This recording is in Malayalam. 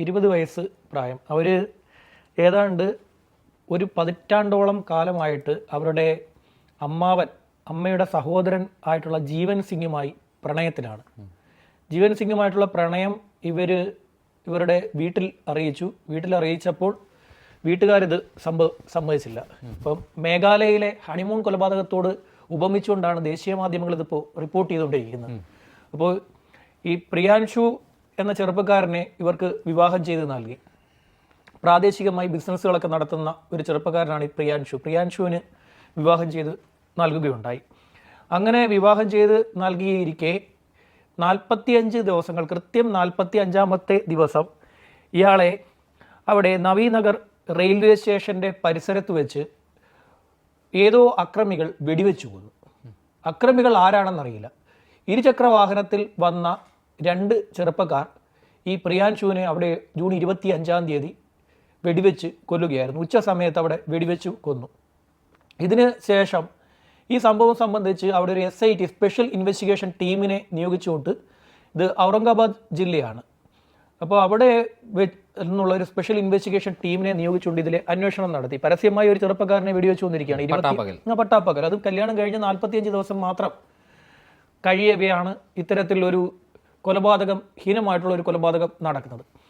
20 വയസ്സ് പ്രായം. അവർ ഏതാണ്ട് ഒരു പതിറ്റാണ്ടോളം കാലമായിട്ട് അവരുടെ അമ്മയുടെ സഹോദരൻ ആയിട്ടുള്ള ജീവൻ സിംഗുമായി പ്രണയത്തിലാണ്. ജീവൻ സിംഗുമായിട്ടുള്ള പ്രണയം ഇവരുടെ വീട്ടിൽ അറിയിച്ചപ്പോൾ വീട്ടുകാരിത് സമ്മതിച്ചില്ല. ഇപ്പം മേഘാലയയിലെ ഹണിമൂൺ കൊലപാതകത്തോട് ഉപമിച്ചുകൊണ്ടാണ് ദേശീയ മാധ്യമങ്ങൾ ഇതിപ്പോൾ റിപ്പോർട്ട് ചെയ്തുകൊണ്ടിരിക്കുന്നത്. അപ്പോൾ ഈ പ്രിയാൻഷു എന്ന ചെറുപ്പക്കാരനെ ഇവർക്ക് വിവാഹം ചെയ്ത് നൽകി. പ്രാദേശികമായി ബിസിനസ്സുകളൊക്കെ നടത്തുന്ന ഒരു ചെറുപ്പക്കാരനാണ് ഈ പ്രിയാൻഷുവിന് വിവാഹം ചെയ്ത് നൽകുകയുണ്ടായി. അങ്ങനെ വിവാഹം ചെയ്ത് നൽകിയിരിക്കെ 45 ദിവസങ്ങൾ, കൃത്യം 45ാമത്തെ ദിവസം ഇയാളെ അവിടെ നവീനഗർ റെയിൽവേ സ്റ്റേഷൻ്റെ പരിസരത്ത് വെച്ച് ഏതോ അക്രമികൾ വെടിവെച്ചു കൊന്നു. അക്രമികൾ ആരാണെന്നറിയില്ല. ഇരുചക്ര വാഹനത്തിൽ വന്ന 2 ചെറുപ്പക്കാർ ഈ പ്രിയാൻഷുവിനെ അവിടെ ജൂൺ 25-ാം തീയതി വെടിവെച്ച് കൊല്ലുകയായിരുന്നു. ഉച്ച സമയത്ത് അവിടെ വെടിവെച്ച് കൊന്നു. ഇതിന് ശേഷം ഈ സംഭവം സംബന്ധിച്ച് അവിടെ ഒരു SIT സ്പെഷ്യൽ ഇൻവെസ്റ്റിഗേഷൻ ടീമിനെ നിയോഗിച്ചുകൊണ്ട്, ഇത് ഔറംഗാബാദ് ജില്ലയാണ്, അപ്പോൾ അവിടെ എന്നുള്ള ഒരു സ്പെഷ്യൽ ഇൻവെസ്റ്റിഗേഷൻ ടീമിനെ നിയോഗിച്ചുകൊണ്ട് ഇതിലെ അന്വേഷണം നടത്തി. പരസ്യമായി ഒരു ചെറുപ്പക്കാരനെ വെടിവെച്ചു കൊന്നിരിക്കുകയാണ്. പട്ടാപ്പകൽ. അത് കല്യാണം കഴിഞ്ഞ് 45 ദിവസം മാത്രം കഴിയവെയാണ് ഇത്തരത്തിലൊരു ഹീനമായിട്ടുള്ള ഒരു കൊലപാതകം നടക്കുന്നത്.